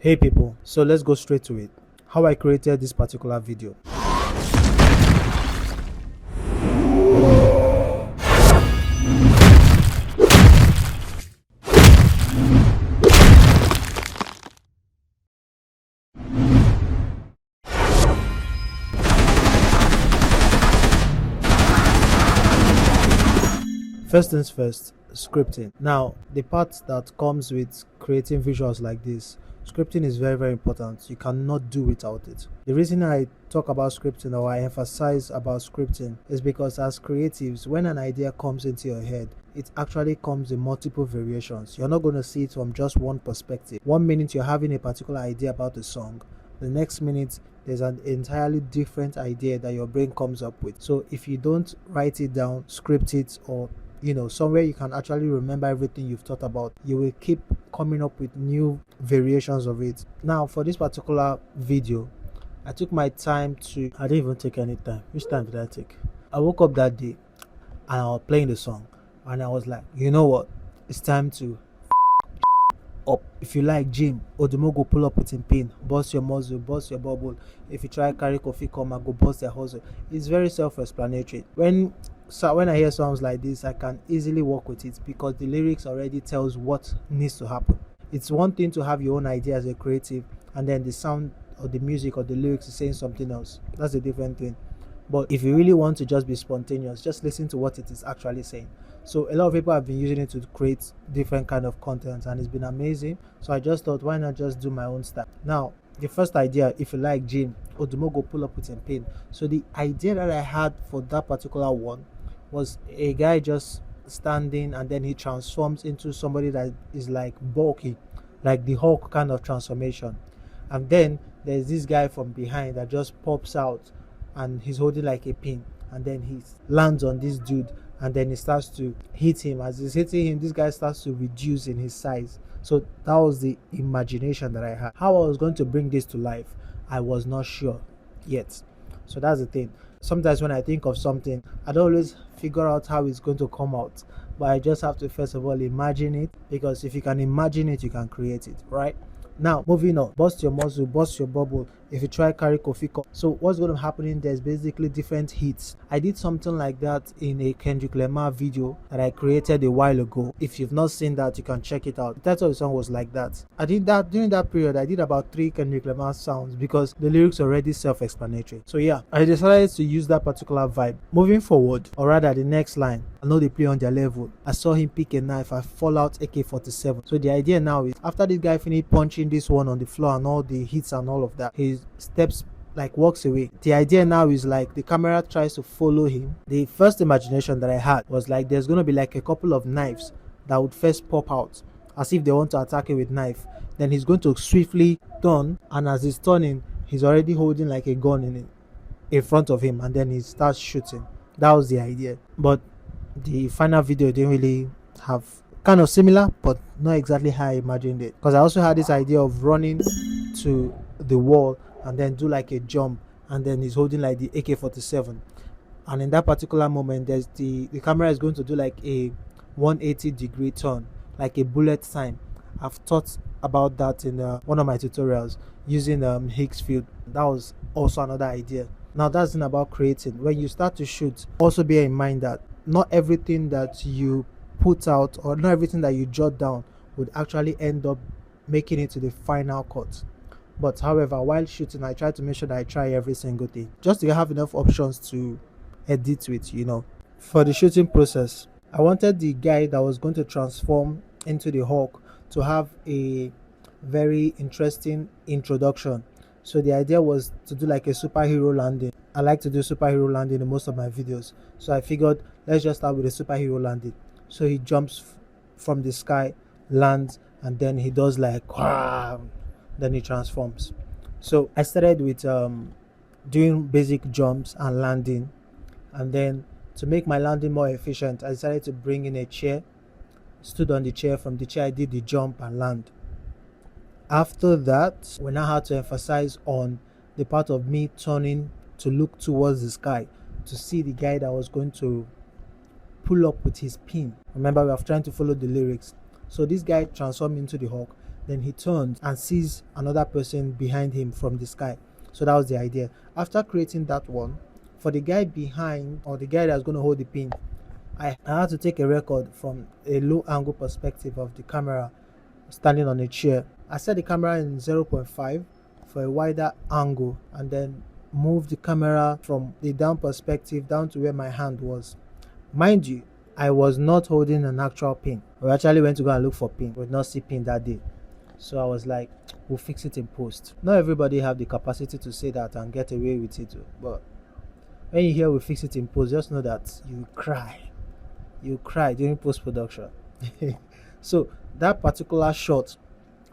Hey people, so let's go straight to it. How I created this particular video. First things first, scripting. Now, the part that comes with creating visuals like this, scripting is very important. You cannot do without it. The reason I talk about scripting or I emphasize about scripting is because as creatives, when an idea comes into your head, it actually comes in multiple variations. You're not going to see it from just one perspective. One minute you're having a particular idea about a song, the next minute there's an entirely different idea that your brain comes up with. So if you don't write it down, script it, or somewhere you can actually remember everything you've thought about, you will keep coming up with new variations of it. Now for this particular video, I took my time to I didn't even take any time. Which time did I take? I woke up that day and I was playing the song and I was like, you know what, it's time to up. If you like gym, Odumo go pull up with him pain, bust your muscle, bust your bubble. If you try carry coffee come and go bust their hustle. It's very self-explanatory. When I hear songs like this, I can easily work with it because the lyrics already tells what needs to happen. It's one thing to have your own idea as a creative and then the sound or the music or the lyrics is saying something else. That's a different thing. But if you really want to just be spontaneous, just listen to what it is actually saying. So a lot of people have been using it to create different kind of content and it's been amazing. So I just thought, why not just do my own stuff? Now, the first idea, if you like gym, Odumo go pull up with him pain. So the idea that I had for that particular one was a guy just standing and then he transforms into somebody that is like bulky, like the Hulk kind of transformation. And then there's this guy from behind that just pops out and he's holding like a pin and then he lands on this dude and then he starts to hit him. As he's hitting him, this guy starts to reduce in his size. So that was the imagination that I had. How I was going to bring this to life, I was not sure yet. So that's the thing. Sometimes when I think of something, I don't always figure out how it's going to come out, but I just have to first of all imagine it, because if you can imagine it, you can create it, right? Now, moving on, bust your muscle, bust your bubble. If you try carry coffee cup. So what's going to happen in there is basically different hits. I did something like that in a Kendrick Lamar video that I created a while ago. If you've not seen that, you can check it out. The title of the song was like that. I did that during that period. I did about 3 Kendrick Lamar sounds because the lyrics are already self-explanatory. So yeah, I decided to use that particular vibe. Moving forward, or rather the next line, I know they play on their level. I saw him pick a knife, I fall out AK-47. So the idea now is after this guy finished punching this one on the floor and all the hits and all of that, he steps like walks away. The idea now is like the camera tries to follow him. The first imagination that I had was like there's gonna be like a couple of knives that would first pop out as if they want to attack him with knife. Then he's going to swiftly turn, and as he's turning, he's already holding like a gun in front of him, and then he starts shooting. That was the idea. But the final video didn't really have, kind of similar but not exactly how I imagined it, because I also had this idea of running to the wall and then do like a jump, and then he's holding like the AK-47, and in that particular moment there's the camera is going to do like a 180-degree turn, like a bullet time. I've thought about that in one of my tutorials using Higgs field. That was also another idea. Now that's not about creating. When you start to shoot, also bear in mind that not everything that you put out or not everything that you jot down would actually end up making it to the final cut. But however, while shooting, I try to make sure that I try every single thing just to have enough options to edit with. For the shooting process, I wanted the guy that was going to transform into the Hulk to have a very interesting introduction. So the idea was to do like a superhero landing. I like to do superhero landing in most of my videos, so I figured let's just start with a superhero landing. So he jumps from the sky, lands, and then he does like then he transforms. So I started with doing basic jumps and landing, and then to make my landing more efficient, I decided to bring in a chair, stood on the chair. From the chair I did the jump and land. After that, we now had to emphasize on the part of me turning to look towards the sky to see the guy that was going to pull up with his pin. Remember, we are trying to follow the lyrics. So this guy transformed into the Hulk. then he turns and sees another person behind him from the sky. So that was the idea. After creating that one, for the guy behind, or the guy that's going to hold the pin, I had to take a record from a low angle perspective of the camera standing on a chair. I set the camera in 0.5 for a wider angle, and then move the camera from the down perspective down to where my hand was. Mind you, I was not holding an actual pin. We actually went to go and look for pin. We did not see pin that day. So I was like, we'll fix it in post. Not everybody have the capacity to say that and get away with it. But when you hear we fix it in post, just know that you cry. You cry during post-production. So that particular shot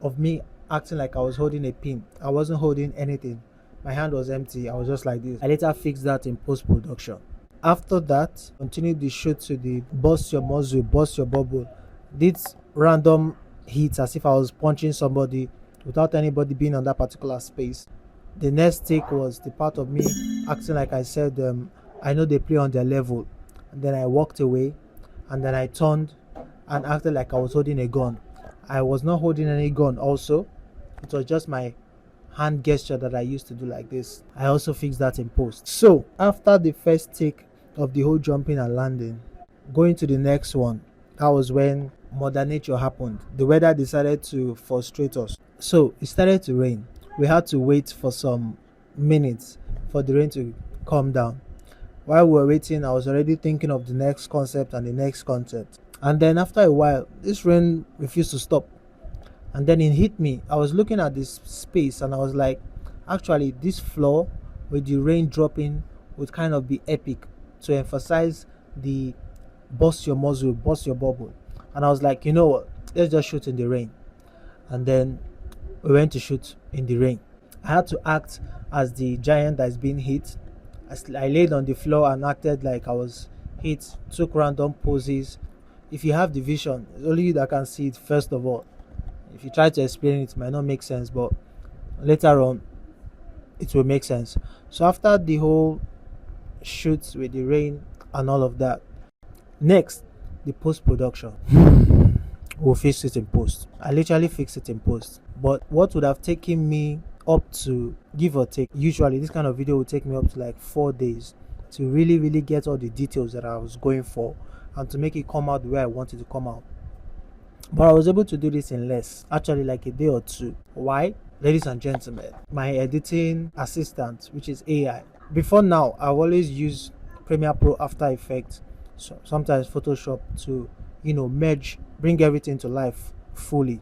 of me acting like I was holding a pin, I wasn't holding anything. My hand was empty. I was just like this. I later fixed that in post-production. After that, continued the shoot to the bust your muzzle, bust your bubble. Did random hits as if I was punching somebody without anybody being on that particular space. The next take was the part of me acting like I said, I know they play on their level. And then I walked away, and then I turned and acted like I was holding a gun. I was not holding any gun also. It was just my hand gesture that I used to do like this. I also fixed that in post. So after the first take of the whole jumping and landing, going to the next one, that was when Mother Nature happened. The weather decided to frustrate us. So it started to rain. We had to wait for some minutes for the rain to calm down. While we were waiting, I was already thinking of the next concept and the next concept. And then after a while, this rain refused to stop. And then it hit me. I was looking at this space and I was like, actually, this floor with the rain dropping would kind of be epic to emphasize the bust your muzzle, bust your bubble. And I was like, you know what? Let's just shoot in the rain. And then we went to shoot in the rain. I had to act as the giant that's being hit. I laid on the floor and acted like I was hit, took random poses. If you have the vision, it's only you that can see it first of all. If you try to explain it, it might not make sense, but later on, it will make sense. So after the whole shoot with the rain and all of that, next, the post-production. We'll fix it in post. I literally fixed it in post. But what would have taken me up to, give or take, usually this kind of video would take me up to like 4 days to really get all the details that I was going for and to make it come out the way I wanted to come out. But I was able to do this in less, actually like a day or two. Why? Ladies and gentlemen, my editing assistant, which is AI. Before now, I've always used Premiere Pro, After Effects, so sometimes Photoshop to, merge, bring everything to life fully.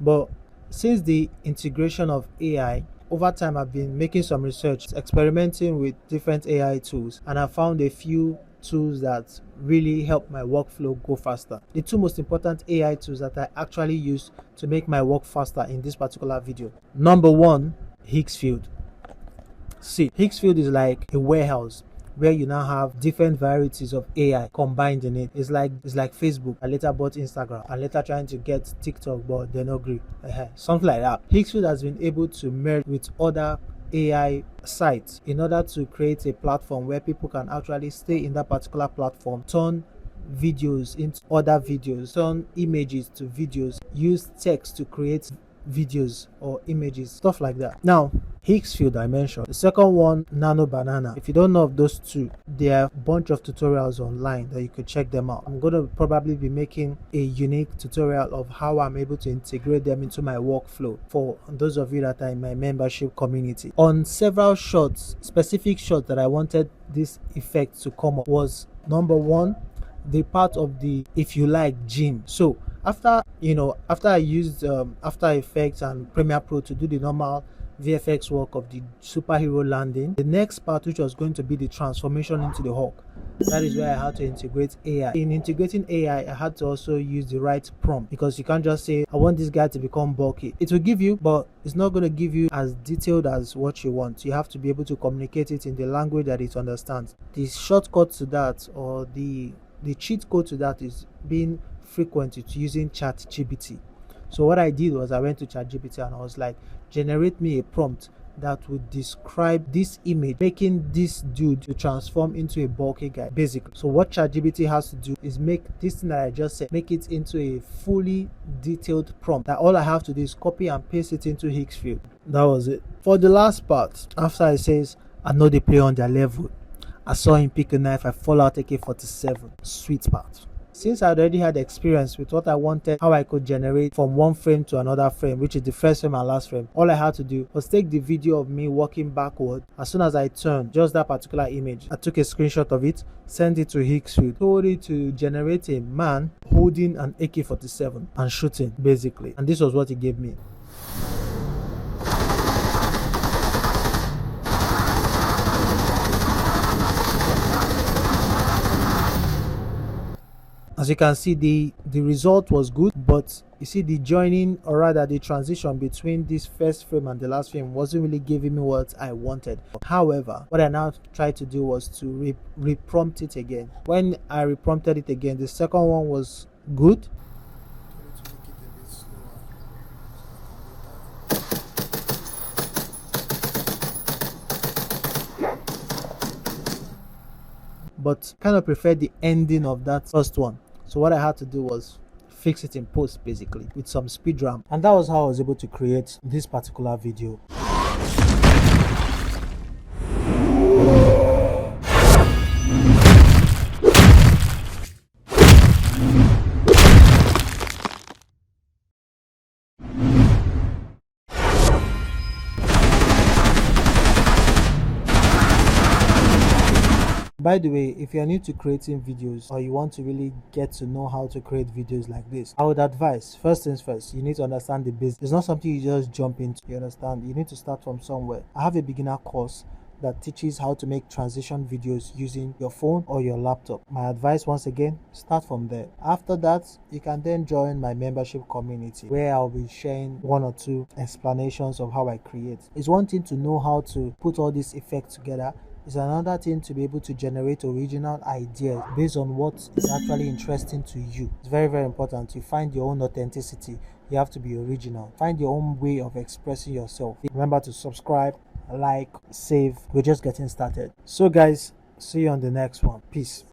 But since the integration of AI, over time I've been making some research, experimenting with different AI tools, and I found a few tools that really help my workflow go faster. The two most important AI tools that I actually use to make my work faster in this particular video. Number one, Higgsfield. See, Higgsfield is like a warehouse where you now have different varieties of AI combined in it. It's like Facebook. I later bought Instagram. I later trying to get TikTok, but they no agree. Something like that. Higgsfield has been able to merge with other AI sites in order to create a platform where people can actually stay in that particular platform, turn videos into other videos, turn images to videos, use text to create videos or images, stuff like that. Now, Higgsfield I mentioned. The second one, Nano Banana. If you don't know of those two, there are a bunch of tutorials online that you could check them out. I'm going to probably be making a unique tutorial of how I'm able to integrate them into my workflow for those of you that are in my membership community. On several shots, specific shots that I wanted this effect to come up was, number one, the part of the, if you like, gym. So after I used After Effects and Premiere Pro to do the normal VFX work of the superhero landing, the next part, which was going to be the transformation into the Hulk, that is where I had to integrate AI. In integrating AI, I had to also use the right prompt, because you can't just say, I want this guy to become bulky. It will give you, but it's not going to give you as detailed as what you want. You have to be able to communicate it in the language that it understands. The shortcut to that, or the cheat code to that, is being frequent to using ChatGPT. So what I did was I went to ChatGPT and I was like, generate me a prompt that would describe this image, making this dude to transform into a bulky guy, basically. So what ChatGPT has to do is make this thing that I just said, make it into a fully detailed prompt that all I have to do is copy and paste it into Hicksfield. That was it. For the last part, after it says, I know they play on their level, I saw him pick a knife, I fall out AK-47. Sweet part. Since I already had experience with what I wanted, how I could generate from one frame to another frame, which is the first frame and last frame, all I had to do was take the video of me walking backward. As soon as I turned, just that particular image, I took a screenshot of it, sent it to Hicksfield, told it to generate a man holding an AK-47 and shooting, basically. And this was what it gave me. As you can see, the result was good, but you see the joining, or rather the transition between this first frame and the last frame wasn't really giving me what I wanted. However, what I now tried to do was to reprompt it again. When I reprompted it again, the second one was good. But kind of preferred the ending of that first one. So what I had to do was fix it in post, basically, with some speed ramp. And that was how I was able to create this particular video. By the way, if you're new to creating videos or you want to really get to know how to create videos like this, I would advise, first things first, you need to understand the basics. It's not something you just jump into, you understand? You need to start from somewhere. I have a beginner course that teaches how to make transition videos using your phone or your laptop. My advice, once again, start from there. After that, you can then join my membership community where I'll be sharing one or two explanations of how I create. It's one thing to know how to put all these effects together. It's another thing to be able to generate original ideas based on what is actually interesting to you. It's very, very important. You find your own authenticity. You have to be original. Find your own way of expressing yourself. Remember to subscribe, like, save. We're just getting started. So guys, see you on the next one. Peace.